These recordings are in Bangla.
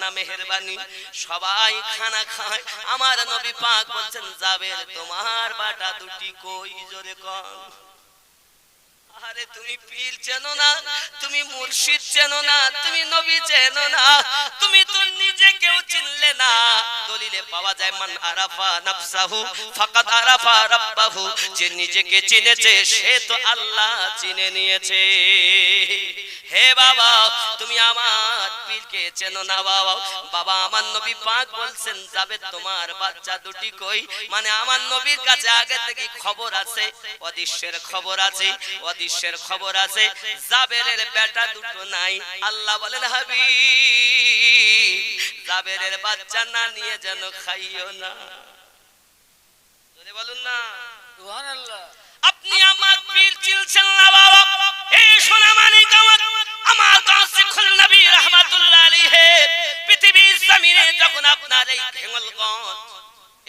আপনা মেহেরবানি সবাই খানা খায় আমার নবী পাক বলছেন জাবের তোমার বাটা দুটি কই জোরে কর আরে তুমি পীর চেনো না তুমি মুর্শিদ চেনো না তুমি নবী চেনো না তুমি তো নিজেকেও চিনলে না দলিলে পাওয়া যায় মান আরাফা নাফসাহু ফাকাদ আরাফা রাব্বাহু যে নিজেকে চিনেছে সে তো আল্লাহ চিনে নিয়েছে হে বাবা তুমি আমার পীরকে চেনো না বাবা বাবা আমার নবী পাক বলছেন যাবে তোমার বাচ্চা দুটি কই মানে আমার নবীর কাছে আগে থেকে খবর আছে অদৃশ্যের খবর আছে অদৃশ্যের খবর আছে জাবেরের বেটা দুটো নাই আল্লাহ বলেন হাবিব জাবেরের বাচ্চা না নিয়ে যেন খাইও না জোরে বলুন না সুবহানাল্লাহ আপনি আমার পীর চিনছেন না বাবা এই সোনা মানিক আমার কাছে খুল নবী রাহমাতুল্লাহ আলাইহি পৃথিবীর জমিনে যখন আপনার এই হেঙ্গলগঞ্জ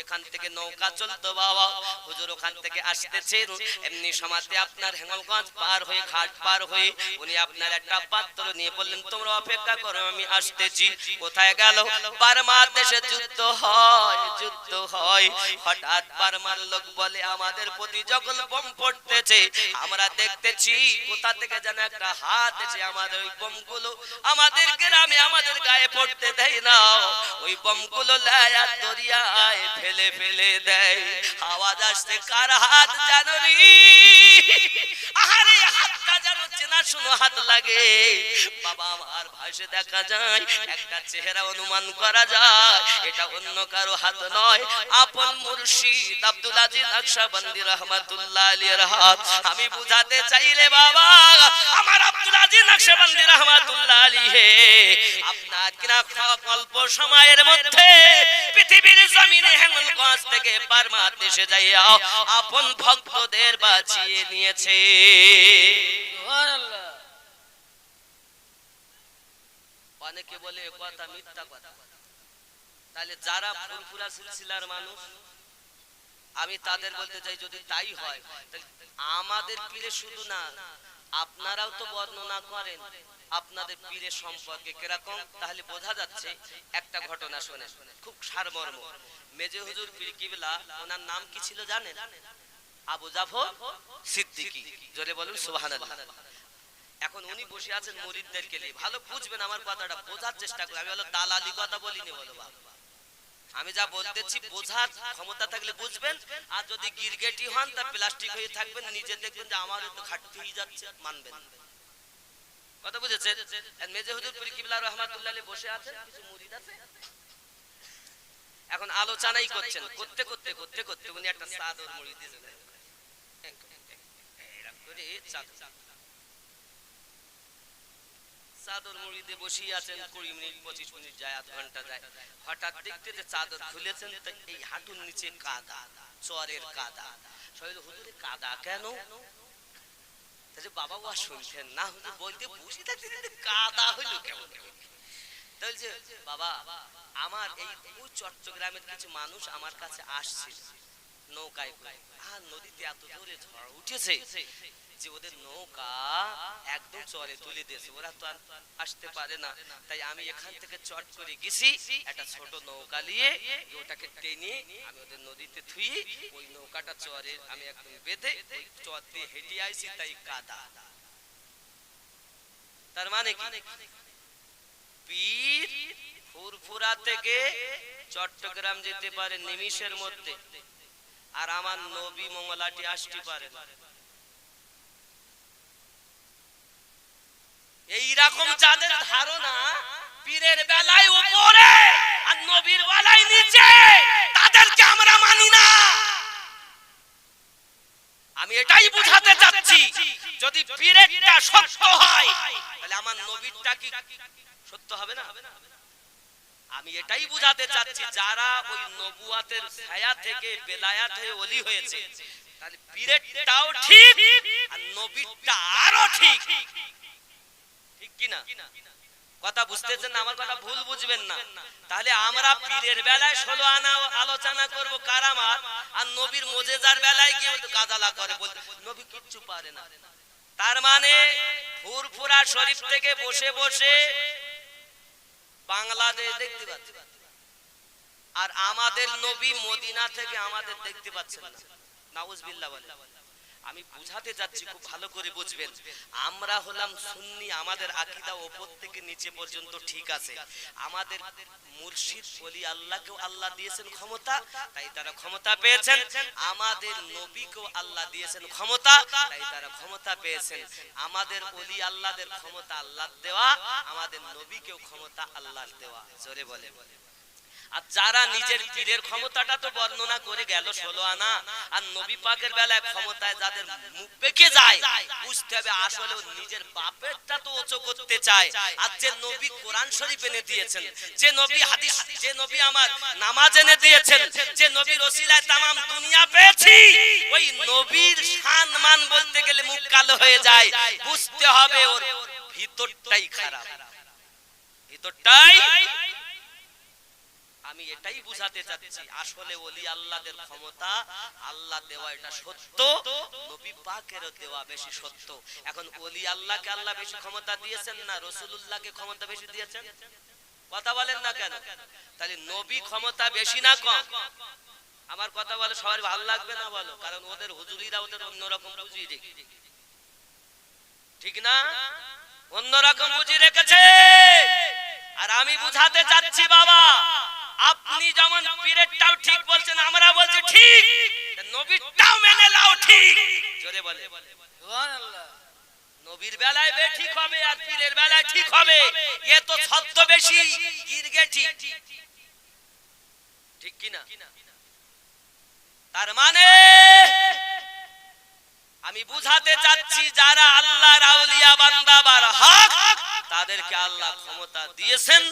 এখান থেকে নৌকা চলতো বাবা হুজুর ওখান থেকে আসতেছেন এমনি সময়তে আপনার হেঙ্গলগঞ্জ পার হয়ে ঘাট পার হয়ে উনি আপনার একটা পাত্র নিয়ে বললেন তোমরা অপেক্ষা করো আমি আসতেছি কোথায় গেল বার্মার দেশে যুদ্ধ হয় হঠাৎ বার্মার লোক বলে আমাদের প্রতি যখন বোম পড়তেছে আমরা দেখতেছি কোথা থেকে যেন একটা হাত এসে আমাদের ওই বোমগুলো আমাদের গ্রামে আমাদের গায়ে পড়তে দেয় না ওই বোমগুলো লায়া দরিয়ায় ফেলে ফেলে দেয় আওয়াজ আসছে কার হাত জানো রে আরে হাতটা জানো চেনা শুনো হাত লাগে বাবা আমার ভাষে দেখা যায় একটা চেহারা অনুমান করা যায় এটা অন্য কারো হাত নয় আপন মুর্শিদ আব্দুল আজিজ নকশবন্দি রাহমাতুল্লাহ আলাইহির হাত আমি বুঝাতে চাইলে বাবা আমার আব্দুল আজিজ নকশবন্দি রাহমাতুল্লাহ আলাইহি আপনার কিনা অল্প সময়ের মধ্যে পৃথিবীর জমিনে হেঙ্গলগঞ্জ থেকে বার্মা দেশে যাইয়া আপন ভক্তদের বাঁচিয়ে নিয়েছে সুবহানাল্লাহ অনেকে বলে কথা মিথ্যা কথা তাহলে যারা ফুরফুরা সিলসিলার মানুষ আমি তাদের বলতে চাই যদি তাই হয় আমাদের পীরে শুধু না আপনারাও তো বর্ণনা করেন আপনাদের পীরের সম্পর্কে কিরকম তাহলে বোঝা যাচ্ছে একটা ঘটনা শুনে খুব সারমর্ম মেজে হুজুর পীর কিবলা ওনার নাম কি ছিল জানেন আবু জাফর সিদ্দিকী জোরে বলুন সুবহানাল্লাহ এখন উনি বসে আছেন মুরিদদেরকে নিয়ে ভালো বুঝবেন আমার কথাটা বোঝার চেষ্টা করি আমি হলো দালালি কথা বলিনি বলো বাবা আমি যা বলতেছি বোঝার ক্ষমতা থাকলে বুঝবেন আর যদি গিরগেটি হন তা প্লাস্টিক হয়ে থাকবেন নিজে দেখবেন যে আমারও তো ঘাটতি হয়ে যাচ্ছে মানবেন কথা বুঝেছেন মেজে হুজুর পীর কিবলা রাহমাতুল্লাহ আলাইহি বসে আছেন কিছু মুরিদ আছে এখন আলোচনাই করছেন করতে করতে করতে করতে উনি একটা চাদর মুড়ি দিয়েছেন এরকম করে চাদর মুড়ি দিয়ে বসে আছেন 20 মিনিট 25 মিনিট যায় আধ ঘন্টা যায় হঠাৎ দেখতে যে চাদর খুলেছেন তো এই হাঁটুর নিচে কাদা চরের কাদা সবাই হুজুরে কাদা কেন তাহলে বাবা ওয়া শুনছেন না হুজুর বলতে বসে থাকতে কাদা হলো কেমন তাহলে বাবা আমার এই চট্টগ্রামের কিছু মানুষ আমার কাছে আসছে নৌকায় করে আর নদীতে এত জোরে ঝড় উঠেছে যে ওদের নৌকা একদম চরে তুলে দিয়েছে ওরা তো আসতে পারে না তাই আমি এখান থেকে চট করে গেছি একটা ছোট নৌকা নিয়ে ওটাকে টেনে আমি ওদের নদীতে থুই ওই নৌকাটা চরে আমি একদম বেঁধে ওই চর দিয়ে হেঁটে আইছি তাই কাদা তার মানে কি পীর ফুরফুরা থেকে চট্টগ্রাম যেতে পারে নিমিষের মধ্যে আর আমার নবী মঙ্গলাটি আসতে পারে না এই রকম যাদের ধারণা পীরের বেলায় উপরে আর নবীর বেলায় নিচে তাদেরকে আমরা মানি না আমি এটাই বুঝাতে চাচ্ছি যদি পীরেরটা সত্য হয় তাহলে আমার নবীরটা কি সত্য হবে না আমি এটাই বুঝাতে চাচ্ছি যারা ওই নবুয়াতের ছায়া থেকে বেলায়াত হয়ে ওলি হয়েছে তাহলে পীরেরটাও ঠিক আর নবীরটা আরো ঠিক ঠিক কি না কথা বুঝতেছেন আমার কথা ভুল বুঝবেন না তাহলে আমরা পীরের বেলায় 16 আনা আলোচনা করব কারামাত আর নবীর মুজিজার বেলায় গিয়ে তো কাজালা করে বল নবী কিচ্ছু পারে না তার মানে ফুরফুরা শরীফ থেকে বসে বসে বাংলাদেশ দেখতে পাচ্ছেন, আর আমাদের নবী মদিনা থেকে আমাদের দেখতে পাচ্ছেন না। নাউজুবিল্লাহ বলেন। আমি বুঝাতে যাচ্ছি, খুব ভালো করে বুঝবেন। আমরা হলাম সুন্নি, আমাদের আকীদা উপর থেকে নিচে পর্যন্ত ঠিক আছে। আমাদের মুর্শিদ ওলি আল্লাহকেও আল্লাহ দিয়েছেন ক্ষমতা, তাই তারা ক্ষমতা পেয়েছেন। আমাদের নবীকেও আল্লাহ দিয়েছেন ক্ষমতা, তাই তারা ক্ষমতা পেয়েছেন। আমাদের ওলি আল্লাহদের ক্ষমতা আল্লাহর দেওয়া, আমাদের নবীকেও ক্ষমতা আল্লাহর দেওয়া। জোরে বলে। আর যারা নিজের পীরের ক্ষমতাটা তো বর্ণনা করে গেল 16 আনা, আর নবী পাকের বেলায় ক্ষমতায় যাদের মুখ বেঁকে যায়, বুঝতে হবে আসলে নিজের বাপেরটা তো ওচো করতে চায়। আর যে নবী কোরআন শরীফ এনে দিয়েছেন, যে নবী হাদিস, যে নবী আমার নামাজ এনে দিয়েছেন, যে নবীর ওসিলায় তামাম দুনিয়া পেয়েছি, ওই নবীর সম্মান বলতে গেলে মুখ কালো হয়ে যায়। বুঝতে হবে ওর ভিতরটাই খারাপ, ভিতরটাই। আমি এটাই বুঝাতে চাচ্ছি, আসলে ওলি আল্লাহদের ক্ষমতা আল্লাহ দেওয়া এটা সত্য, নবী পাকেরও দেওয়া বেশি সত্য। এখন ওলি আল্লাহকে আল্লাহ বেশি ক্ষমতা দিয়েছেন না রাসূলুল্লাহকে ক্ষমতা বেশি দিয়েছেন? কথা বলেন না কেন? তাহলে নবী ক্ষমতা বেশি না কম? আমার কথা বলে সবার ভালো লাগবে না বলো, কারণ ওদের হুজুরিরা ওদের অন্যরকম বুঝিয়ে রেখে, ঠিক না? অন্যরকম বুঝিয়ে রেখেছে। আর আমি বুঝাতে চাচ্ছি বাবা, আপনি যেমন পীরেরটাও ঠিক বলছেন, আমরা বলছি ঠিক, নবীরটাও মেনে নাও ঠিক। জোরে বলে সুবহানাল্লাহ। নবীর বেলায় বে ঠিক হবে আর পীরের বেলায় ঠিক হবে, এ তো ছদ্মবেশী গিরগেটি, ঠিক কি না? তার মানে আমি বুঝাতে চাচ্ছি, যারা আল্লাহর আউলিয়া বান্দাবার হক, তাদেরকে আল্লাহ ক্ষমতা দিয়েছেন,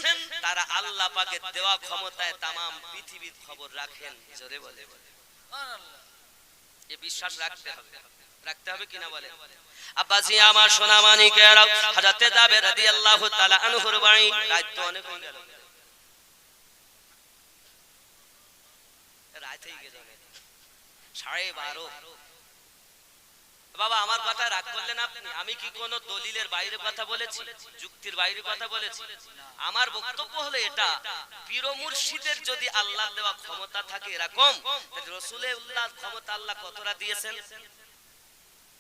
তারা আল্লাহ পাকের দেওয়া ক্ষমতায় তামাম পৃথিবীর খবর রাখেন। জোরে বলে সুবহানাল্লাহ। এই বিশ্বাস রাখতে হবে, রাখতে হবে কিনা বলেন? আব্বাজি আমার সোনা মানিকেরা, হযরতে জাবের রাদিয়াল্লাহু তাআলা আনহুর বাণী, রাত তো অনেক হয়ে গেল, রাত হয়ে গেল 12:30। বাবা আমার কথা রাগ করলেন আপনি? আমি কি কোনো দলিলের বাইরে কথা বলেছি, যুক্তির বাইরে কথা বলেছি? আমার বক্তব্য হলো এটা, পীর ও মুর্শিদের যদি আল্লাহ দেওয়া ক্ষমতা থাকে এরকম, রাসূলুল্লাহর ক্ষমতা আল্লাহ কতটা দিয়েছেন?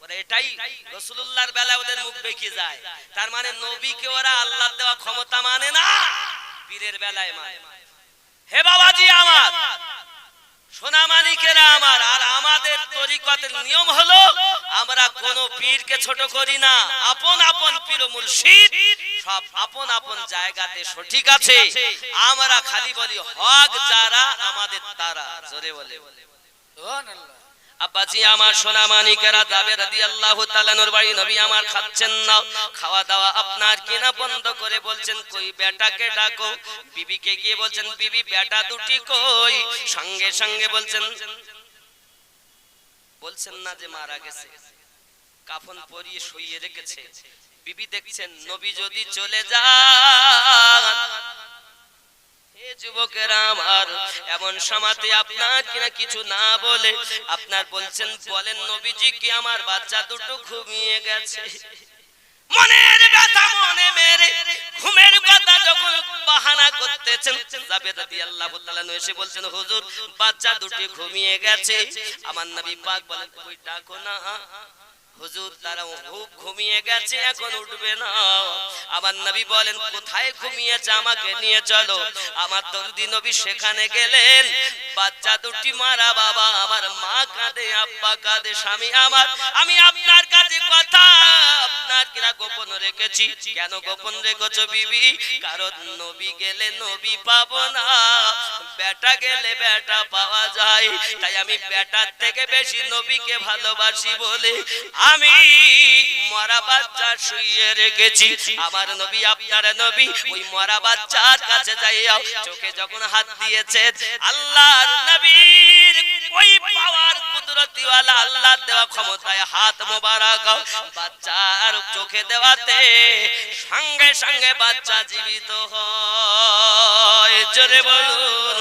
ওরা এটাই রাসূলুল্লাহর বেলায় ওদের মুখ বেঁকে যায়। তার মানে নবীকে ওরা আল্লাহ দেওয়া ক্ষমতা মানে না, পীরের বেলায় মানে। হে বাবাজি আমার, সোনা মানিকেরা আমার, আর আমাদের তরিকতের নিয়ম হলো আমরা কোন পীরকে ছোট করি না। আপন আপন পীর ও মুর্শিদ সব আপন আপন জায়গাতে সঠিক আছে। আমরা খালি বলি হক যারা আমাদের তারা। জোরে বলে সুবহানাল্লাহ। আব্বাজি আমার সোনা মানিকেরা, জাবের রাদিয়াল্লাহু তাআলা নূর বাড়ি নবী আমার খাচ্ছেন না, খাওয়া দাওয়া আপনার কিনা বন্ধ করে বলছেন কই বেটাকে ডাকো। বিবিকে গিয়ে বলছেন বিবি বেটা দুটি কই? সঙ্গে সঙ্গে বলছেন না যে মারা গেছে, কাফন পরিয়ে শুইয়ে রেখেছে। বিবি দেখছেন নবী যদি চলে যান, যুবকেরা আমার, এমন সময়তে আপনার কিনা কিছু না বলে আপনার বলছেন, বলেন নবীজি কি আমার বাচ্চা দুটো ঘুমিয়ে গেছে। মনের ব্যথা মনে মেরে ঘুমের কথা যখন বাহানা করতেছেন, জাবের রাদিয়াল্লাহু তাআলা এসে বলছেন হুজুর বাচ্চা দুটি ঘুমিয়ে গেছে। আমার নবী পাক বলেন কই ডাকো না। হুজুর তারা খুব ঘুমিয়ে গেছে, এখন উঠবে না। আমার নবী বলেন কোথায় ঘুমিয়েছে, আমাকে নিয়ে চলো। আমার দরদি নবী সেখানে গেলেন। বাচ্চা দুটি মারা বাবা, আমার মা কাঁদে, আব্বা কাঁদে, স্বামী আমার, আমি আপনার কাছে কথা আপনার কিনা গোপন রেখেছি। কেন গোপন রেখেছো বিবি? কারণ নবী গেলে নবী পাবো না, বেটা গেলে বেটা পাওয়া যায়। তাই আমি বেটার থেকে বেশি নবীকে ভালোবাসি বলে আমি মরা বাচ্চা শুইয়ে রেখেছি। আমার নবী আপনার নবী ওই মরা বাচ্চার কাছে যাইয়া চোখে যখন হাত দিয়েছে, আল্লাহর নবীর ওই পাওয়ার কুদরতিওয়ালা আল্লাহ দেওয়া ক্ষমতায় হাত মোবারক বাচ্চার চোখে দেওয়াতে সঙ্গে সঙ্গে বাচ্চা জীবিত হয়। জোরে বলুন।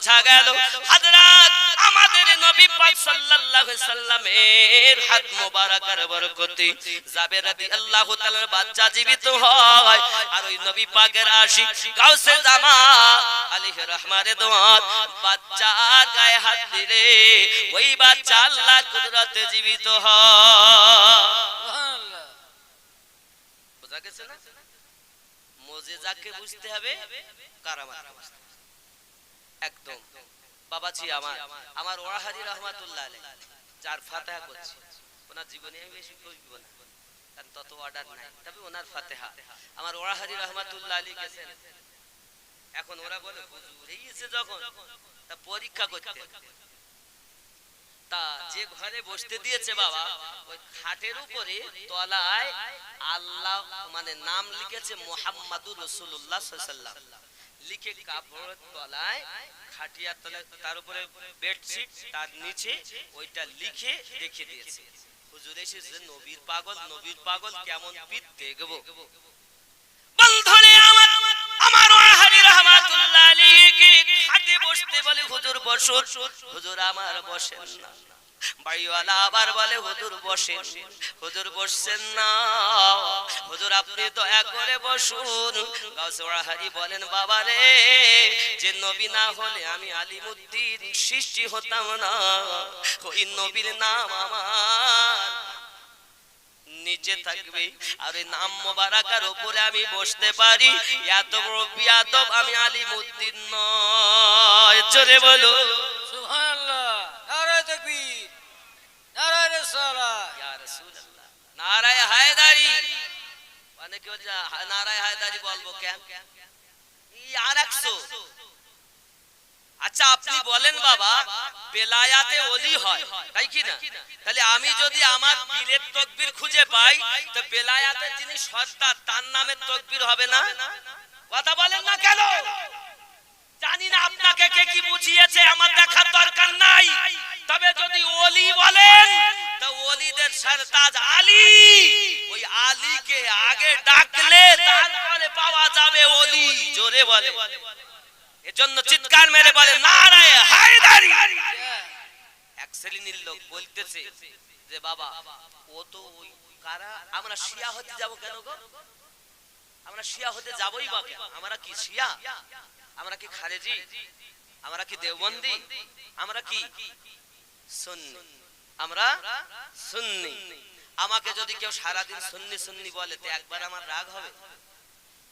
বোঝা গেল হযরত আমাদের নবী পাক সাল্লাল্লাহু আলাইহি সাল্লামের হাত মোবারকের বরকতে জাবের রাদিয়াল্লাহু তাআলার বাচ্চা জীবিত হয়। আর ওই নবী পাকের আশিক গাউসে জামান আলাইহি রহমাতে দোয়াত বাচ্চার গায়ে হাত দিলে ওই বাচ্চা আল্লাহর কুদরতে জীবিত হয়। সুবহানাল্লাহ। বোঝা গেছে না? মুজিজাকে বুঝতে হবে, কারামাত বুঝতে হবে। একদম বাবাজি আমার ওয়াহাদি রহমাতুল্লাহ আলাইহি যার ফাতিহা করছি, ওনার জীবনে আমি বেশি কইব না কারণ তত অর্ডার নাই, তবে ওনার ফাতিহা আমার ওয়াহাদি রহমাতুল্লাহ আলাইহি গেছেন। এখন ওরা বলে হুজুর এই এসে যখন তা পরীক্ষা করতে, তা যে ঘরে বসতে দিয়েছে বাবা ওই খাটের উপরে তলায় আল্লাহ মানে নাম লিখেছে মুহাম্মাদুর রাসূলুল্লাহ সাল্লাল্লাহু আলাইহি ওয়াসাল্লাম লিখে কাপড়ের তলায় খাটিয়ার তলায় তার উপরে বেডশিট তার নিচে ওইটা লিখে রেখে দিয়েছে। হুজুর এসেছে নবীর পাগল কেমন পিত দেখবো। বন্ধুরে আমার ওয়াহাদি রাহমাতুল্লাহ আলাইহি খাটে বসতে বলে হুজুর বসুন, হুজুর আমার বসেন না। বাড়িওয়ালা আবার বলে হুজুর বসেন, হুজুর বসছেন না, হুজুর আপনি দয়া করে বসুন। গাউসে ওয়াহাদি বলেন বাবা রে, যে নবী না হলে আমি আলিমউদ্দিন সৃষ্টি হতাম না। ওই নবীর নাম আমার নিচে থাকবে আর এই নাম মোবারকের উপরে আমি বসতে পারি, এত বড় বিয়াদব আমি আলিমউদ্দিন নয়। জোরে বলো সুবহানাল্লাহ। নারায়ে তাকবীর, নারায়ে রিসালাত, ইয়া রাসূলুল্লাহ, নারায়ে হায়দারি। অনেকে বলে নারায়ে হায়দারি বলবো কেন, এই আর 100। আচ্ছা আপনি বলেন বাবা বেলায়াতে ওলি হয় তাই কি না? তাহলে আমি যদি আমার পীরের তাকবীর খুঁজে পাই তো বেলায়াতের যিনি সর্দার তার নামে তাকবীর হবে না? কথা বলেন না কেন? জানি না আপনাকে কে কি বুঝিয়েছে, আমার দেখার দরকার নাই। তবে যদি ওলি বলেন তো ওলিদের সরতাজ আলী, ওই আলীকে আগে ডাকলে তারপরে পাওয়া যাবে ওলি। জোরে বলে, এজন্য চিৎকার মেরে বলে নারায়ে হায়দারি। এক শ্রেণীর লোক বলতেছে যে বাবা ও তো ওই কারা, আমরা শিয়া হতে যাব কেন গো? আমরা শিয়া হতে যাবই বা কেন? আমরা কি শিয়া? আমরা কি খারেজি? আমরা কি দেওবন্দি? আমরা কি সুন্নি? আমরা সুন্নি। আমাকে যদি কেউ সারাদিন সুন্নি সুন্নি বলে তো একবার আমার রাগ হবে,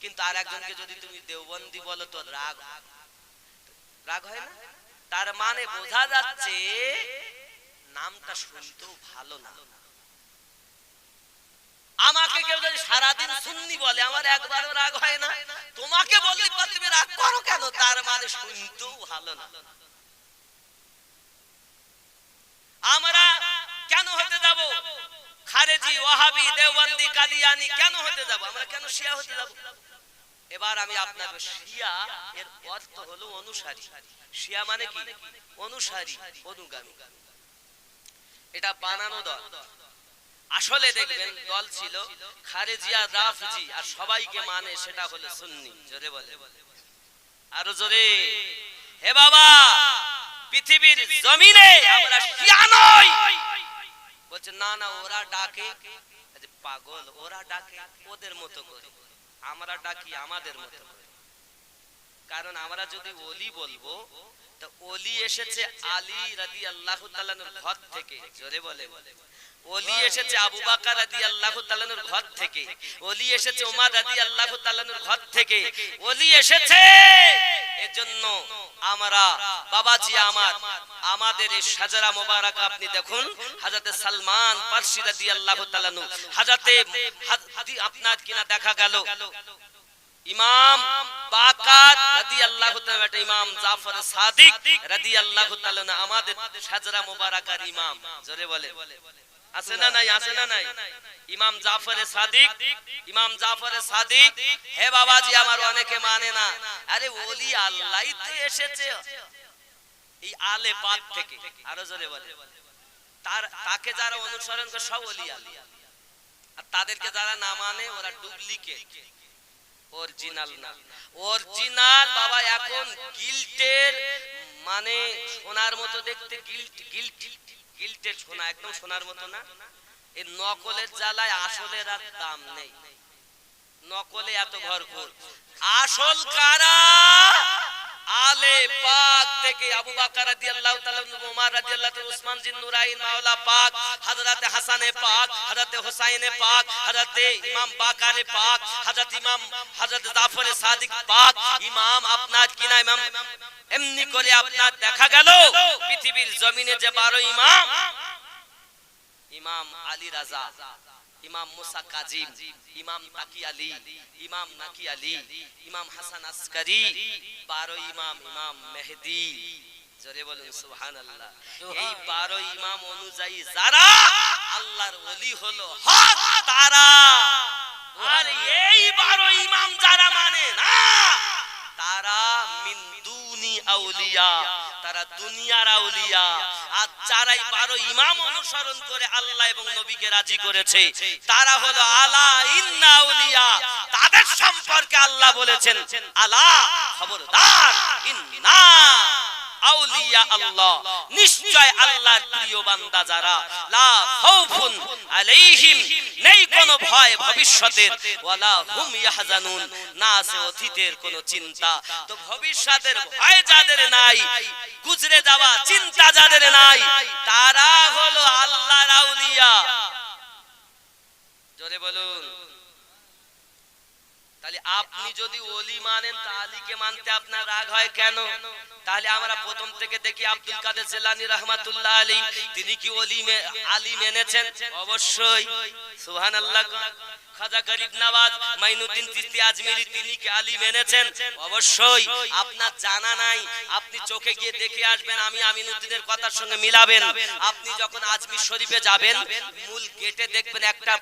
কিন্তু আর একজনকে যদি তুমি দেওবন্দি বলো তো রাগ হয় না? তার মানে বোঝা যাচ্ছে নামটা শুনতেও ভালো না। আমাকে কেউ যদি সারাদিন সুন্নি বলে আমার একবারও রাগ হয় না, তোমাকে বললে তুমি রাগ করো কেন? তার মানে শুনতেও ভালো না। আমরা কেন হতে যাব খারেজি, ওয়াহাবি, দেওবন্দি, কাদিয়ানি? কেন হতে যাব? আমরা কেন শিয়া হতে যাব? এবার আমি আপনার শিয়া এর অর্থ হলো অনুসারী। শিয়া মানে কি? অনুসারী, অনুগামী। এটা বানানো দল। আসলে দেখবেন দল ছিল খারেজিয়া, রাফজি, আর সবাইকে মানে সেটা হলো সুন্নি। জোরে বলে, আরো জোরে। হে বাবা পৃথিবীর জমিনে আমরা শিয়া নই। বলছে না না ওরা ডাকে পাগল, ওরা ডাকে ওদের মতো করে, আমরা ডাকি আমাদের মতো করে। কারণ আমরা যদি ওলি বলবো তো ওলি এসেছে আলী রাদিয়াল্লাহু তাআলার ঘর থেকে। জোরে বলে, ওলি এসেছে আবু বকর রাদিয়াল্লাহু তাআলার ঘর থেকে, ওলি এসেছে ওমর রাদিয়াল্লাহু তাআলার ঘর থেকে, ওলি এসেছে। এজন্য আমরা বাবাজি আমাদের এই শাজারা মোবারকা আপনি দেখুন, হযরতে সালমান ফারসি রাদিয়াল্লাহু তাআলা, হযরতে আপনার কিনা দেখা গেল ইমাম বাকার রাদিয়াল্লাহু তাআলা, ইমাম জাফর সাদিক রাদিয়াল্লাহু তাআলা আমাদের শাজরা মোবারকার ইমাম। জোরে বলে, আছে না নাই? আছে না নাই? ইমাম জাফর সাদিক, ইমাম জাফর সাদিক। হে বাবাজি আমার অনেকে মানে না, আরে ওলি আল্লাহই তো এসেছে এই আলে পাক থেকে। আরো জোরে বলে, তাকে যারা অনুসরণ করে সব ওলি আল্লাহ, আর তাদেরকে যারা না মানে ওরা ডুপ্লিকেট, অরিজিনাল না। অরিজিনাল বাবা এখন গিল্টের মানে সোনার মতো দেখতে, গিল্টের সোনা, একদম সোনার মতো না। এই নকলের জ্বালায় আসলের আর দাম নেই, নকলে এত ভরপুর। আসল কারা? আলে পাক থেকে আবু বকর রাদিয়াল্লাহু তাআলা, ওমর রাদিয়াল্লাহু তাআলা, উসমান জিন নুরাইন মাওলা পাক, হযরত হাসানে পাক, হযরত হুসাইনে পাক, হযরত ইমাম বাকারে পাক, হযরত জাফরে সাদিক পাক, ইমাম আপনার কিনা ইমাম। এমনি করে আপনার দেখা গেল পৃথিবীর জমিনে যে 12 ইমাম, ইমাম আলী রাজা, ইমাম মুসা কাজিম, ইমাম তাকি আলী, ইমাম নাকি আলী, ইমাম হাসান আসকারি, 12 ইমাম, ইমাম মেহেদী, জোরে বলুন সুবহানাল্লাহ। এই 12 ইমাম অনুযায়ী যারা আল্লাহর ওলি হলো হক তারা, আর এই 12 ইমাম যারা মানে না তারা মিন দুনি আউলিয়া, তারা দুনিয়ার আউলিয়া। আর যারাই 12 ইমাম অনুসরণ করে আল্লাহ এবং নবীকে রাজি করেছে তারা হলো আলা ইন্না আউলিয়া। তাদের সম্পর্কে আল্লাহ বলেছেন আলা, খবরদার, ইন্না আউলিয়া আল্লাহ, নিশ্চয় আল্লাহর প্রিয় বান্দা যারা, লা খাউফুন আলাইহিম, নেই কোনো ভয় ভবিষ্যতের, ওয়ালা হুম ইয়াহজানুন, না আছে অতীতের কোনো চিন্তা। তো ভবিষ্যতের ভয় যাদের নাই, গুজরে যাওয়া চিন্তা যাদের নাই, তারা হলো আল্লাহর আউলিয়া। জোরে বলুন। তাহলে আপনি যদি ওলি মানেন তা আলীকে মানতে আপনার রাগ হয় কেন? তাহলে আমরা প্রথম থেকে দেখি আব্দুল কাদের জিলানী রাহমাতুল্লাহ আলাইহি, তিনি কি ওলি আলী মেনেছেন? অবশ্যই, সুবহানাল্লাহ। খাজা গরিব নওয়াজ মাইনুদ্দিন চিশতি আজমিরি, তিনি কি আলী মেনেছেন? অবশ্যই। আপনার জানা নাই, আপনি চোখে গিয়ে দেখে আসবেন, আমি আমিনুদ্দিনের কথার সঙ্গে মিলাবেন। আপনি যখন আজমির শরীফে যাবেন, মূল গেটে দেখবেন একটা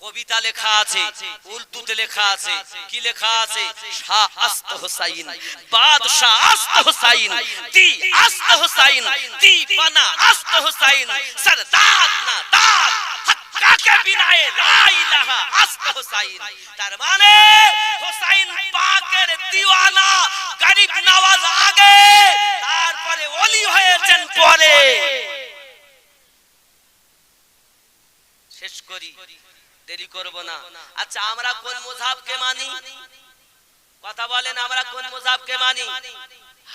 কবিতা লেখা আছে, উর্দুতে লেখা আছে। কি লেখা আছে? শাহ আস্ত হুসাইন, বাদশাহ আস্ত হুসাইন, তি আস্ত হুসাইন, তি পানা আস্ত হুসাইন, সরদার না দাদ হক্কা কে বিনায়ে লা ইলাহা আস্ত হুসাইন। তার মানে হুসাইন পাকের দিওয়ানা গরিব নওয়াজ আগে, তারপরে ওলি হয়েছেন পরে। শেষ করি, দেরি করব না। আচ্ছা, আমরা কোন মাযহাবকে মানি? কথা বলেন, আমরা কোন মাযহাবকে মানি?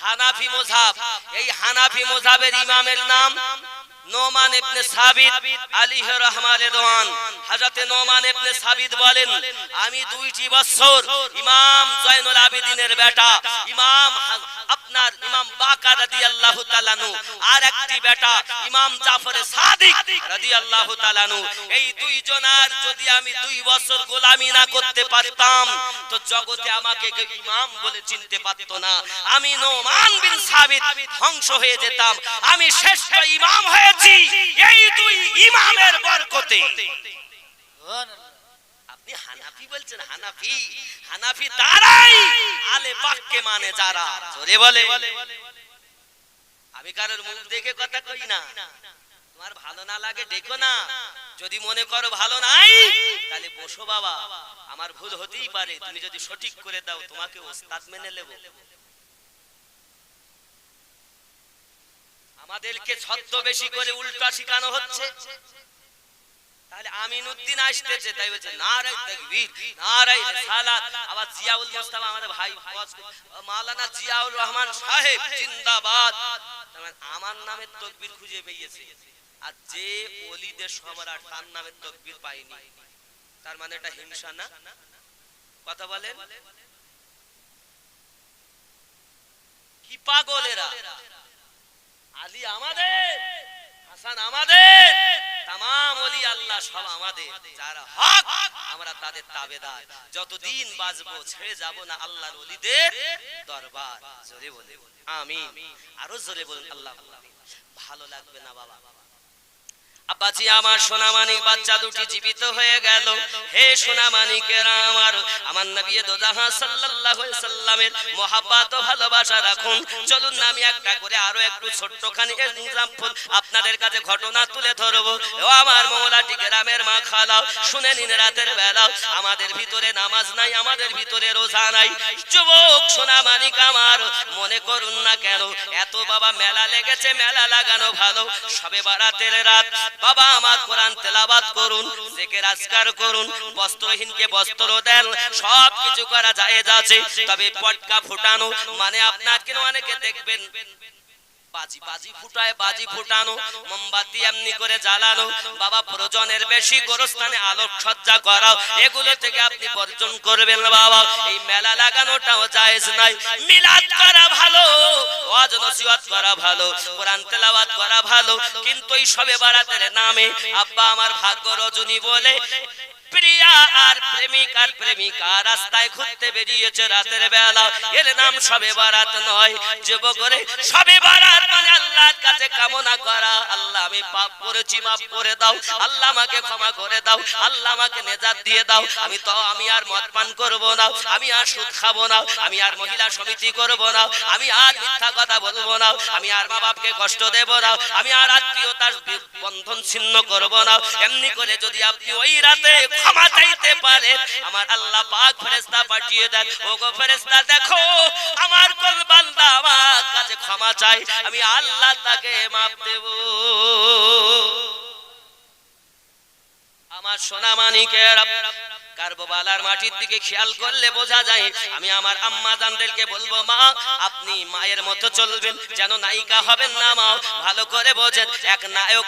হানাফি মাযহাব। এই হানাফি মাযহাবের ইমামের নাম নোমান ইবনে সাবিত আলাইহি রাহমাতুল্লাহ রিদওয়ান। হযরত নোমান ইবনে সাবিত বলেন, আমি 2টি বছর ইমাম জয়নুল আবেদিনের বেটা ইমাম আপনার ইমাম বাকার রাদিয়াল্লাহু তাআলা নু, আর একটি বেটা ইমাম জাফর সাদিক রাদিয়াল্লাহু তাআলা নু, এই দুইজনার যদি আমি 2 বছর গোলামি না করতে পারতাম তো জগতে আমাকে কেউ ইমাম বলে চিনতে পারত না। আমি নোমান বিন সাবিত ধ্বংস হয়ে যেতাম। আমি শ্রেষ্ঠ ইমাম হয়েছি এই 2 ইমামের বরকতে। আপনি হানাফি বলছেন? হানাফি, হানাফি তারাই আলে পাককে মানে যারা। জোরে বলে। আমি কারোর মুখ দেখে কথা কই না। তোমার ভালো না লাগে দেখো না, যদি মনে করো ভালো নাই তাহলে বসো বাবা, আমার ভুল হতেই পারে, তুমি যদি সঠিক করে দাও তোমাকে ওস্তাদ মেনে নেব। আমাদেরকে ছদ্মবেশী করে উল্টা শিখানো হচ্ছে। তাহলে আমিনুদ্দিন আসতেছে, তাই বলছে নারায়ে তাকবীর, নারায়ে রিসালাত। আবার জিয়াউল মুস্তাফা আমাদের ভাই মাওলানা জিয়াউর রহমান সাহেব জিন্দাবাদ, আমার নামের তাকবীর খুঁজে পেয়েছে। আর যে ওলিদের সম্রাট তার নামের তাকবীর পাইনি, তার মানে এটা হিংসা না? কথা বলেন, কি পাগলেরা! আলী আমাদের, হাসান আমাদের, तमाम ওলি আল্লাহ সব আমাদের। যারা হক আমরা তাদের তাবেদার। যতদিন বাঁচবো ছেড়ে যাব না আল্লাহর ওলিদের দরবার। জোরে বলে আমিন, আরো জোরে বলুন আল্লাহ। ভালো লাগবে না বাবা, আব্বাজি আমার সোনামানিক বাচ্চা দুটি জীবিত হয়ে গেল। হে সোনামানিকেরা আমার নবী দোজাহা সাল্লাল্লাহু আলাইহি সাল্লামের মহব্বত ও ভালোবাসা রাখুন। চলুন না আমি একটা করে আরো একটু ছোট্টখানি এক্সাম্পল আপনাদের কাছে ঘটনা তুলে ধরবো। ও আমার মৌলাটি গ্রামের মা খালা, শুনে নিন, রাতের বেলা আমাদের ভিতরে নামাজ নাই, আমাদের ভিতরে রোজা নাই। যুবক সোনামানিক আমার, মনে করুন না কেন এত বাবা মেলা লেগেছে, মেলা লাগানো ভালো। সবে বারাতের রাত বাবা আমার কোরআন তেলাওয়াত করুন, জিকির আজকার করুন, বস্ত্রহীনকে বস্ত্র দেন, সব কিছু করা জায়েজ আছে। তবে পটকা ফুটানো মানে আপনার কেন অনেকে দেখবেন বাজি ফুটায়, বাজি ফুটানো, মোমবাতি এমনি করে জ্বালানো, বাবা প্রয়োজনের বেশি গোরস্থানে আলোকসজ্জা করা, এগুলো থেকে আপনি বর্জন করবেন বাবা। এই মেলা লাগানোটাও জায়েজ নাই। মিলাদ করা ভালো, ওয়াজ নসিহত করা ভালো, কোরআন তেলাওয়াত করা ভালো, কিন্তু এই সবে বারাতের নামে আব্বা আমার ভাগ্য রজনী বলে প্রিয়া আর প্রেমিক আর প্রেমিকা রাস্তায় ঘুরতে বেরিয়েছে রাতের বেলা, এর নাম সবে বারাত নয়। যুবক করে সবে বারাত মানে আল্লাহর কাছে কামনা করা, আল্লাহ আমি পাপ করেছি, মাফ করে দাও, আল্লাহ আমাকে ক্ষমা করে দাও, আল্লাহ আমাকে নেজাত দিয়ে দাও। আমি আর মদ পান করব না, আমি আর সুদ খাবো না, আমি আর মহিলা সমিতি করব না, আমি আর মিথ্যা কথা বলবো না, আমি আর মা বাপকে কষ্ট দেব না, আমি আর আত্মীয়তার বন্ধন ছিন্ন করব না। এমনি করে যদি আপনি ওই রাতে ক্ষমা চাইতে পারেন, আমার আল্লাহ পাক ফেরেশতা পাঠিয়ে দেন, ওগো ফেরেশতা দেখো আমার কোন বান্দা আমার কাছে ক্ষমা চাই, আমি আল্লাহ তাকে মাফ দেব। আমার সোনামানিকের কারবালার মাটির দিকে খেয়াল করলে বোঝা যায়। আমি আমার আম্মা জানদেরকে বলবো, মা আপনি মায়ের মতো চলবেন, যেন নায়িকা হবেন না মা। ভালো করে বোঝেন, এক নায়ক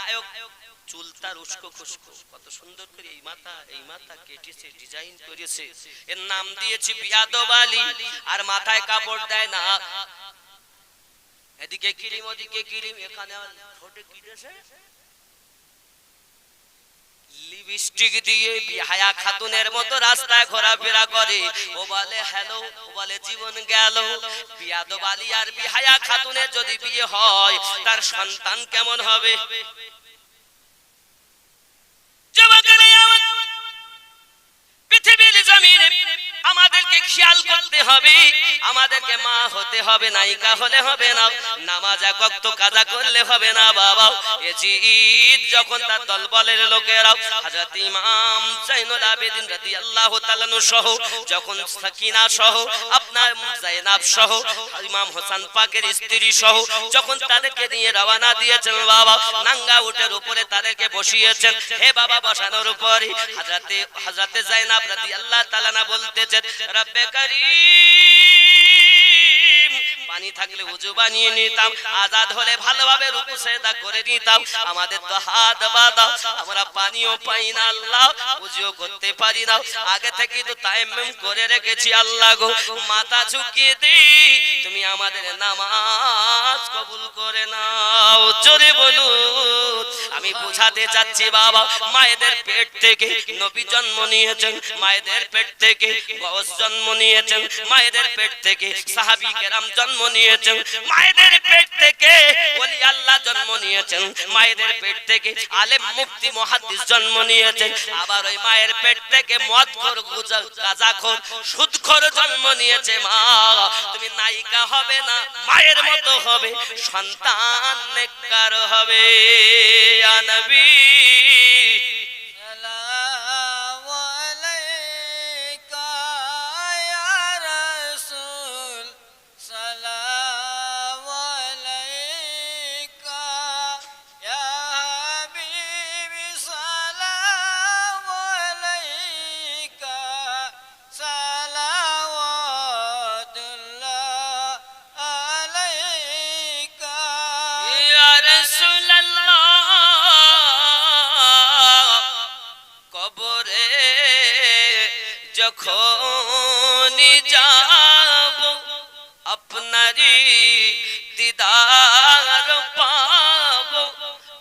চুল তার উস্কো খুস্কো, কত সুন্দর করে এই মাথা কেটেছে, ডিজাইন করেছে, এর নাম দিয়েছে বিয়াদব আলী। আর মাথায় কাপড় দেয় না, এদিকে ক্রিম ওদিকে ক্রিম, এখানে ঠোঁটে কি দিয়েছে লিপস্টিক দিয়ে বিহায়া খাতুনের মতো রাস্তায় ঘোরাফেরা করে। ও বলে হ্যালো, ও বলে জীবন গেল। বিয়াদব আলী আর বিহায়া খাতুনের যদি বিয়ে হয়, তার সন্তান কেমন হবে? পৃথিবীর জমিনে আমাদেরকে খেয়াল করতে হবে, আমাদেরকে মা হতে হবে, নায়িকা হলে হবে না, নামাজ এক ওয়াক্ত কাজা করলে হবে না বাবা। ইয়াজিদ যখন তার দলবলের লোকেরা হযরত ইমাম জাইনুল আবেদিন রাদিয়াল্লাহু তাআলা সহ, যখন সাকিনা সহ, আপনার জায়নাব সহ, ইমাম হোসেন পাকের স্ত্রী সহ, যখন তাদেরকে নিয়ে রওনা দিয়েছেন বাবা, নাঙ্গা উটের উপরে তাদেরকে বসিয়েছেন। হে বাবা, বসানোর উপরে হযরতে জায়নাব রাদিয়াল্লাহু তাআলা বলতেছেন, রব্বে কারীম, পানি থাকলে ওযু বানিয়ে নিতাম, আজাদ হলে ভালোভাবে রুকু সেজদা করে নিতাম, আমাদের তো হাত বাঁধা, আমরা পানিও পাই না আল্লাহ, ওযুও করতে পারি না, আগে থেকে তো তায়াম্মুম করে রেখেছি আল্লাহ গো, মাথা ঝুঁকিয়ে দিই, তুমি আমাদের নামাজ কবুল করে নাও। জোরে বলুন। আমি বোঝাতে চাচ্ছি বাবা, মায়েদের পেট থেকে নবী জন্ম নিয়েছেন, মায়েদের পেট থেকে গওস জন্ম নিয়েছেন, মায়েদের পেট থেকে সাহাবী কেরাম জন্ম নিয়েছেন, মায়েদের পেট থেকে ওলি আল্লাহ জন্ম নিয়েছেন, মায়েদের পেট থেকে আলেম মুফতি মুহাদ্দিস জন্ম নিয়েছেন, আবার ওই মায়ের পেট থেকে মদখোর গাঁজাখোর সুদখোর জন্ম নিয়েছে। মা তুমি নায়িকা হবে না, মায়ের মতো হবে, সন্তান নেককার হবে। ইয়া নবী যখন যাব আপনারি দিদার পাব,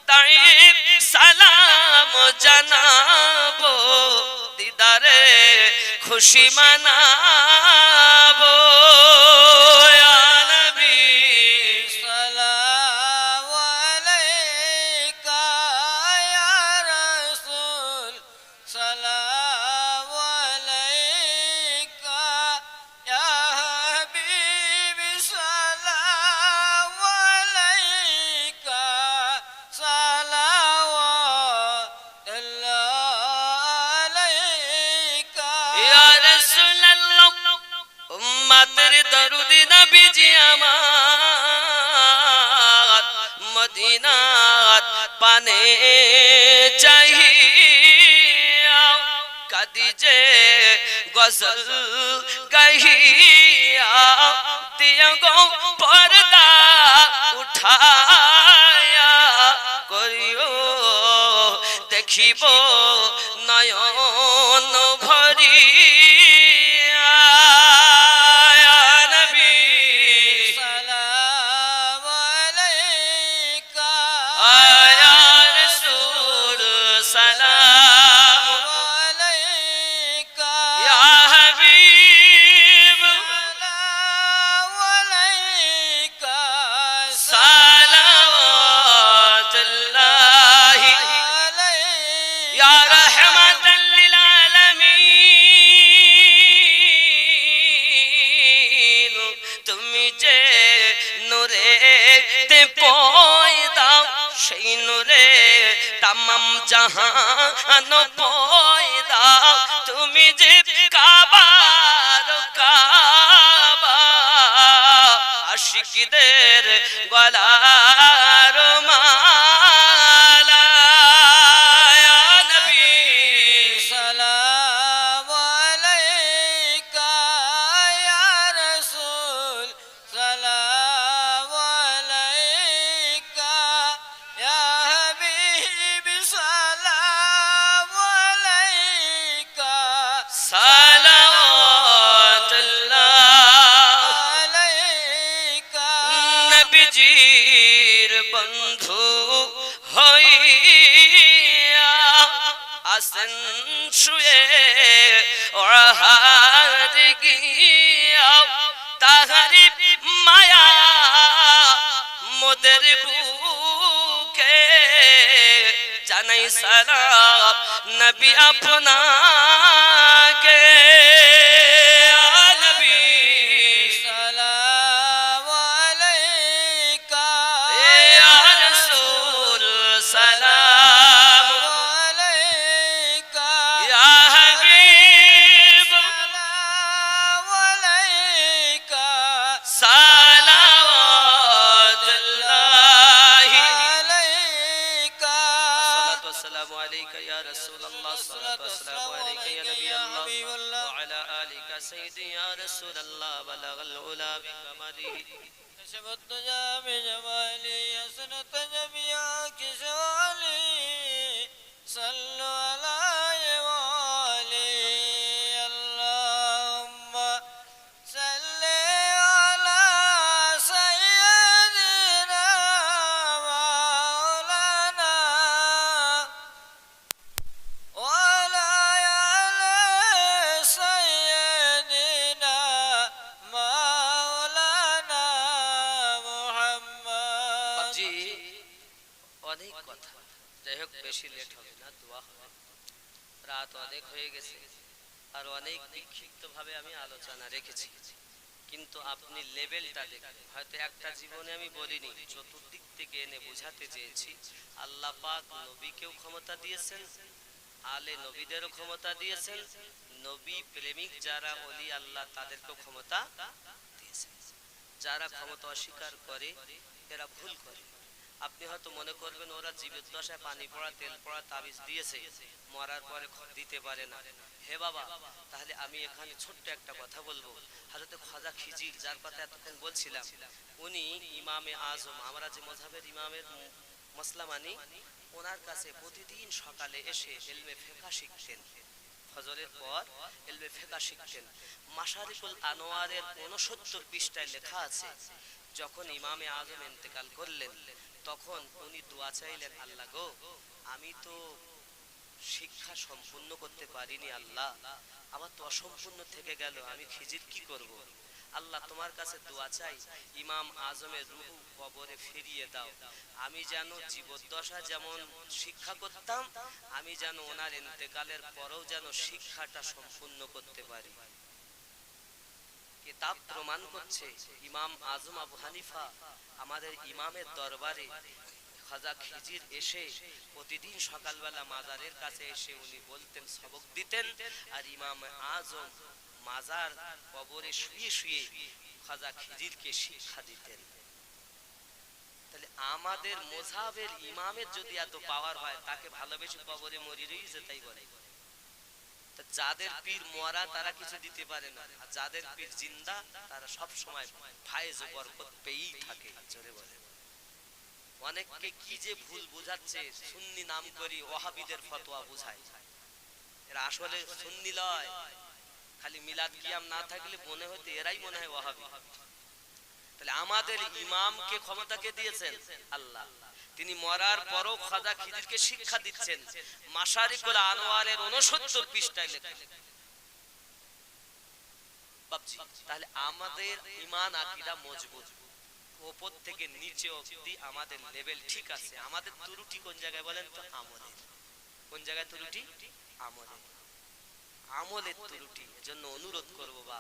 তাই সালাম জানাবো, দিদারে খুশি মানাবো। সালাম আলাইকা ইয়া দরুদি নবীজি আমার মদিনাত পানে চাহিয়া কাদি যে গজল গাহিয়া দিয়া গো পর্দা উঠায়া করিও দেখিব নয়ন ভরিয়া নবী সালাম আলাইকা আয়া রাসূল সালাম আলাইকা ইয়া হাবিব সালাম আলাইকা সালাওয়াতুল্লাহি আলাইকা ইয়া রাহমাতাল লিল আলামিন তুমি যে নূরে তে পয়দা সেই নূরে তামাম জাহান পয়দা তুমি যে কাবার কাবা আশিকদের গলার মালা ইয়া নবী সালাম আলাইকা ইয়া রাসূল সালাম আলাইকা ইয়া হাবিব সালাম আলাইকা সালাওয়াতুল্লাহ আলাইকা নবীজির বন্ধু হইয়া আসেন শুয়ে ওহার গিয়া তাহারি মায়া মোদের বুকে জানাই সালাম নবী আপনাকে নবী সালাম আলাইকা ইয়া রাসূল সালাম আলাইকা ইয়া হাবিব সালাম আলাইকা সালাওয়াতুল্লাহি আলাইকা الصلاة والسلام عليك يا رسول الله الصلاة والسلام عليك يا نبي الله وعلى آلك سيدي يا رسول الله بلغ العلا بكماله كشف الدجى بجمالي يسنت جميع كسوالي صلوا على والي اللهم صل على سيدنا مولانا وعلى آل سيدنا مولانا محمد জি অনেক কথা যাই হোক বেশি লেট হবে না দোয়া হবে রাত অনেক হয়ে গেছে আর অনেক বিক্ষিপ্ত ভাবে আমি আলোচনা রেখেছি কিন্তু আপনি লেভেলটা দেখুন হয়তো একটা জীবনে আমি বলিনি চতুর্দিক থেকে এনে বোঝাতে চেয়েছি আল্লাহ পাক নবীকেও ক্ষমতা দিয়েছেন আলে নবীদেরও ক্ষমতা দিয়েছেন নবী প্রেমিক যারা ওলি আল্লাহ তাদেরকেও ক্ষমতা দিয়েছেন যারা ক্ষমতা অস্বীকার করে এরা ভুল করে আপনি হয়তো মনে করবেন ওরা জীবদ্দশায় পানি পড়া তেল পড়া তাবিজ দিয়েছে মরার পরে দিতে পারে না হে বাবা তাহলে আমি এখানে ছোট্ট একটা কথা বলবো হযরত খাজা খিজির যার কথা এতক্ষণ বলছিলাম উনি ইমামে আজম আমরা যে মাযহাবের ইমামের মাসলা মানি ওনার কাছে প্রতিদিন সকালে এসে ইলমে ফিকহ শিখতেন ফজরের পর ইলমে ফিকহ শিখতেন মাশারিকুল আনোয়ারের 69 পৃষ্ঠায় লেখা আছে যখন ইমামে আজম ইন্তেকাল করলেন তখন উনি দোয়া চাইলেন আল্লাহ গো আমি তো শিক্ষা সম্পূর্ণ করতে পারিনি আল্লাহ আমার তো অসম্পূর্ণ থেকে গেল আমি খিজির কি করব আল্লাহ তোমার কাছে দোয়া চাই ইমাম আজমের রূহ কবরে ফিরিয়ে দাও আমি যেন জীবদ্দশা যেমন শিক্ষা করতাম আমি যেন ওনার ইন্তেকালের পরেও যেন শিক্ষাটা সম্পূর্ণ করতে পারি কিতাব প্রমাণ করছে ইমাম আজম আবু হানিফা আমাদের ইমামের দরবারে খাজা খিজির এসে প্রতিদিন সকালবেলা মাজারের কাছে এসে উনি বলতেন সবক দিতেন আর ইমাম আজম মাজার কবরে শুয়ে শুয়ে খাজা খিজিরকে শিক্ষা দিতেন। তাহলে আমাদের মযহাবের ইমামের যদি এত পাওয়ার হয়, তাকে ভালোবেসে কবরে মরি রয়েছে তাই বলে। যাদের পীর মরা তারা কিছু দিতে পারে না, আর যাদের পীর জিন্দা তারা সব সময় ফায়েজ ও বরকত পেয়েই থাকে। জোরে বলে। অনেককে কি যে ভুল বোঝাচ্ছে, সুন্নি নাম করি ওয়াহাবিদের ফতোয়া বোঝায়। এরা আসলে সুন্নি লয়, খালি মিলাদ কিয়াম না থাকলে মনে হতে এরাই মনে হয় ওয়াহাবি। তাহলে আমাদের ইমামকে ক্ষমতা কে দিয়েছেন? আল্লাহ। তিনি মরার পরও খাজা খিজিরকে শিক্ষা দিচ্ছেন। মাশারিকুল আনোয়ারের 69 পৃষ্ঠায় লেখা। বাবজি, তাহলে আমাদের ঈমান আকীদা মজবুত, উপর থেকে নিচে অবধি আমাদের লেভেল ঠিক আছে। আমাদের ত্রুটি কোন জায়গায় বলেন তো? আমলের। কোন জায়গায় ত্রুটি? আমলের। আমলের ত্রুটি। এজন্য অনুরোধ করব, বা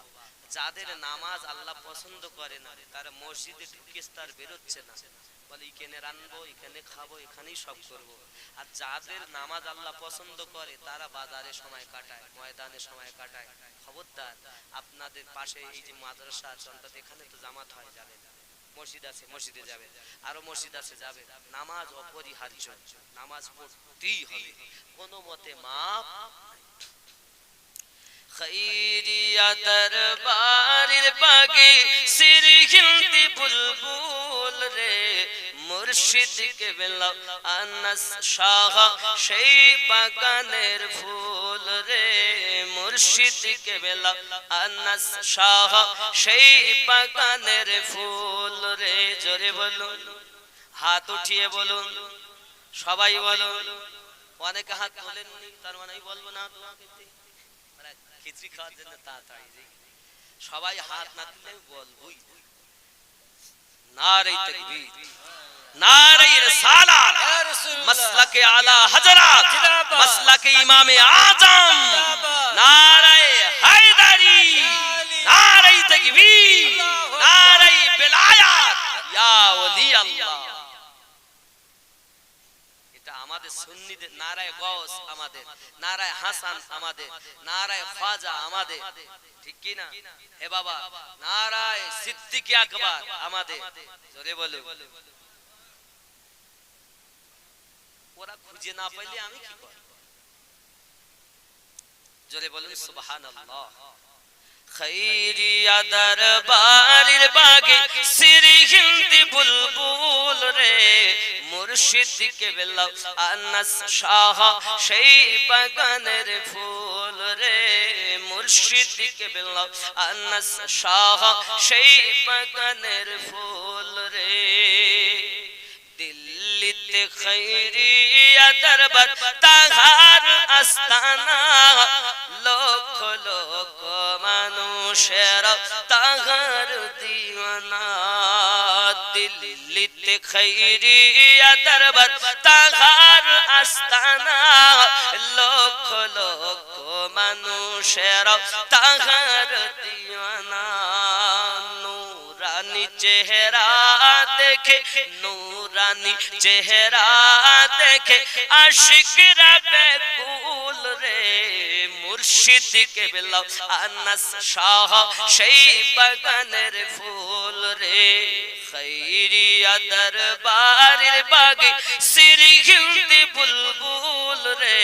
যাদের নামাজ আল্লাহ পছন্দ করে না, তারা মসজিদে ঢুকে তার বেরোচ্ছে না, বলে এখানে রানবো, এখানে খাবো, এখানেই সব করব। আর যাদের নামাজ আল্লাহ পছন্দ করে তারা বাজারে সময় কাটায়, ময়দানে সময় কাটায়। খবরদার, আপনাদের পাশে এই যে মাদ্রাসা আছে, অন্তত এখানে তো জামাত হয়, যাবেন। মসজিদ আছে, মসজিদে যাবে। আরো মসজিদ আছে, যাবে। নামাজ অপরিহার্য, নামাজ পড়তেই হবে, কোনো মতে মাপ। খৈরিয়া দরবারের বাগে সিরহিন্দি বুলবুল রে, মুর্শিদ কেবলা আনাস শাহ সেই বাগানের ফুল রে, মুর্শিদ কেবলা আনাস শাহ সেই বাগানের ফুল রে। জোরে বলুন, হাত উঠিয়ে বলুন, সবাই বলুন। অনেকে হাত তোলেননি, তার মানে বলবো না তোমাকে খিচড়ি খাওয়ার জন্য তাড়াতাড়ি। সবাই হাত না তুললে বলবই। নারে তাকবীর, নারে রিসালাত, মাসলাকে আলা হযরত, মাসলাকে ইমামে আযম, নারে হায়দারি, নারে তাকবীর, নারে বেলায়াত, ইয়া ওলি আল্লাহ। আমাদের সুন্নিদের নারায়ে গৌস, আমাদের নারায়ে হাসান, আমাদের নারায়ে খাজা, আমাদের ঠিক কি না? হে বাবা, নারায়ে সিদ্দিক আকবর আমাদের। জোরে বলো। ওরা খুঁজে না পাইলে আমি কি করব? জোরে বলুন সুবহানাল্লাহ। খৈরিয়া দরবারের বাগে সিরহিন্দি বুলবুল রে, মুর্শিদ কেবলা আনাস শাহ সেই বাগানের ফুল রে, মুর্শিদ কেবলা আনাস শাহ সেই বাগানের ফুল রে। দিল্লিতে খৈরিয়া দরবার তাহার আস্তানা, লক্ষ লক্ষ মানুষের তাহার দিওয়ানা। দিল্লিতে খৈরিয়া দরবার তাহার আস্তানা, লক্ষ লক্ষ মানুষের তাহার দিওয়ানা। নূরানি চেহারা দেখে, নূরানি চেহারা দেখে আশিকরা বেকুল রে, মুর্শিদ কেবলা আনাস শাহ সেই বাগানের ফুল রে। খৈরিয়া দরবারের বাগে সিরহিন্দি বুলবুল রে,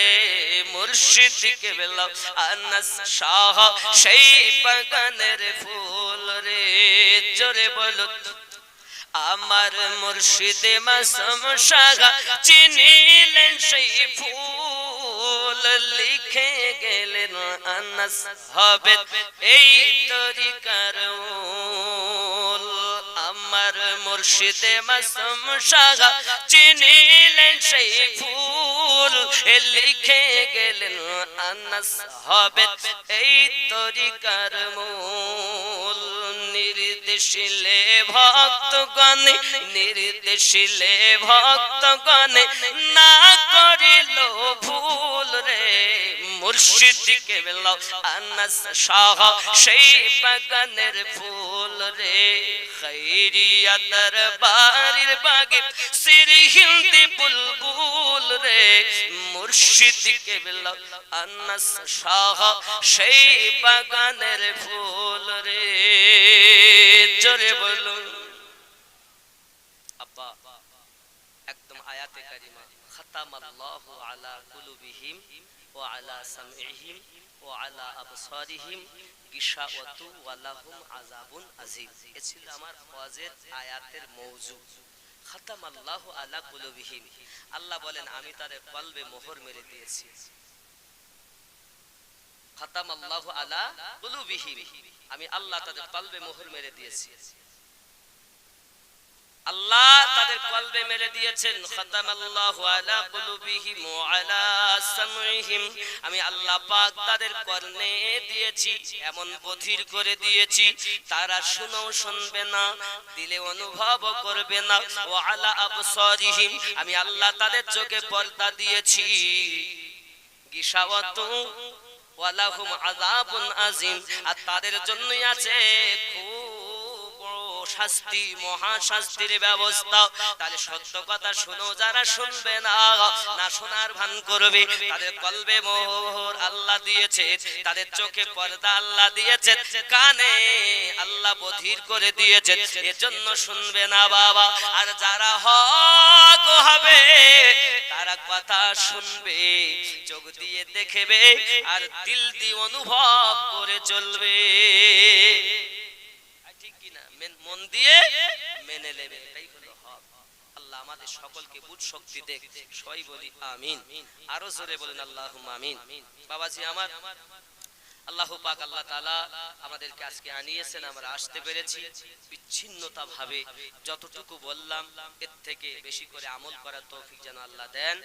মুর্শিদ কেবলা আনাস শাহ সেই বাগানের ফুল রে। জোরে বলো, আমার মুর্শিদে মাসুম শাহ চিনিলেন সেই ফুল, লিখে গেলেন আনাস হবে এই তরিকার মূল। আমার মুর্শিদে মাসুম শাহ চিনিলেন সেই ফুল, লিখে গেলেন আনাস হবে এই তরিকার মূল। নির্দেশিলে ভক্তগণে, নির্দেশিলে ভক্তগণে না করিল ভুল রে, মুর্শিদ কেবলা আনাস শাহ সেই বাগানের ফুল রে। খৈরিয়া দরবারের বাগে সিরহিন্দি বুলবুল রে, মুর্শিদ কেবলা আনাস শাহ সেই বাগানের ফুল রে। জোরে বলুন আব্বা। একদম আয়াতে কারিমা, খাতামাল্লাহু আলা কুলুবিহিম ওয়া আলা সামইহিম ওয়া আলা আবসারিহিম গিশাওয়াতু ওয়া লাহুম আযাবুন আযীম। এ ছিল আমার ওয়াজের আয়াতের মওজু। খাতামাল্লাহু আলা কুলুবিহিম, আল্লাহ বলেন আমি তাদের কলবে মোহর মেরে দিয়েছি। খাতামাল্লাহু আলা কুলুবিহিম, আমি আল্লাহ তাদের কলবে মোহর মেরে দিয়েছি। আল্লাহ তাদের কলবে মেরে দিয়েছেন। খাতামাল্লাহু আলা কুলুবিহিম ওয়া আলা সামইহিম, আমি আল্লাহ পাক তাদের কর্ণে দিয়েছি, এমন বধির করে দিয়েছি তারা শুনেও শুনবে না, দিলে অনুভব করবে না। ওয়া আলা আবসারিহিম, আমি আল্লাহ তাদের চোখে পর্দা দিয়েছি। গিশাওয়াতু ওয়া লাহুম আযাবুন আযীম, আর তাদের জন্যই আছে খুব শাস্তি, মহাশাস্তির ব্যবস্থা। তাহলে সত্য কথা শুনো, যারা শুনবে না, না শোনার ভান করবে, তাদের কলবে মোহর আল্লাহ দিয়েছে, তাদের চোখে পর্দা আল্লাহ দিয়েছে, কানে আল্লাহ বধির করে দিয়েছে, এজন্য শুনবে না বাবা। আর যারা হক হবে তারা কথা শুনবে, চোখ দিয়ে দেখবে আর দিল দিয়ে অনুভব করে চলবে। মন দিয়ে মেনে নেবে, এটাই হলো হক। আল্লাহ আমাদের সকলকে বুঝ শক্তি দেখ, সবাই বলি আমিন। আরো জোরে বলেন আল্লাহুম্মা আমিন। বাবাজি আমার, আল্লাহ পাক আল্লাহ তাআলা আমাদেরকে আজকে আনিয়েছেন, আমরা আসতে পেরেছি। বিচ্ছিন্নতা ভাবে যতটুকু বললাম, এর থেকে বেশি করে আমল করার তৌফিক যেন আল্লাহ দেন।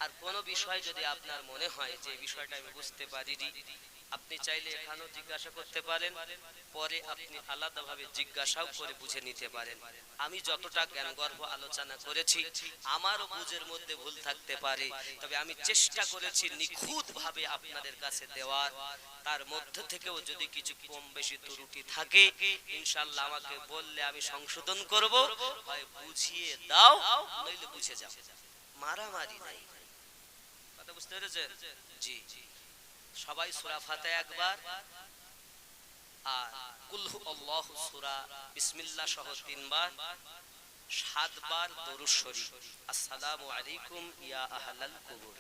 আর কোন বিষয় যদি আপনার মনে হয় যে বিষয়টা আমি বুঝতে পারিনি, আপনি চাইলে এখানেও জিজ্ঞাসা করতে পারেন, পরে আপনি আলাদাভাবে জিজ্ঞাসাও করে বুঝে নিতে পারেন। আমি যতটা জ্ঞানগর্ভ আলোচনা করেছি, আমারও বুঝের মধ্যে ভুল থাকতে পারে, তবে আমি চেষ্টা করেছি নিখুঁত ভাবে আপনাদের কাছে দেওয়ার। তার মধ্যে থেকেও যদি কিছু কম বেশি ত্রুটি থাকে, ইনশাআল্লাহ আমাকে বললে আমি সংশোধন করব। হয় বুঝিয়ে দাও, নইলে বুঝে যাও, মারামারি নাই। কথা বুঝতে পেরেছেন? জি। সবাই সূরা ফাতিহা একবার, আর কুল হু আল্লাহু সূরা বিসমিল্লাহ সহ 3 বার, 7 বার দরুদ শরীফ। আসসালামু আলাইকুম ইয়া আহলাল কুবুর।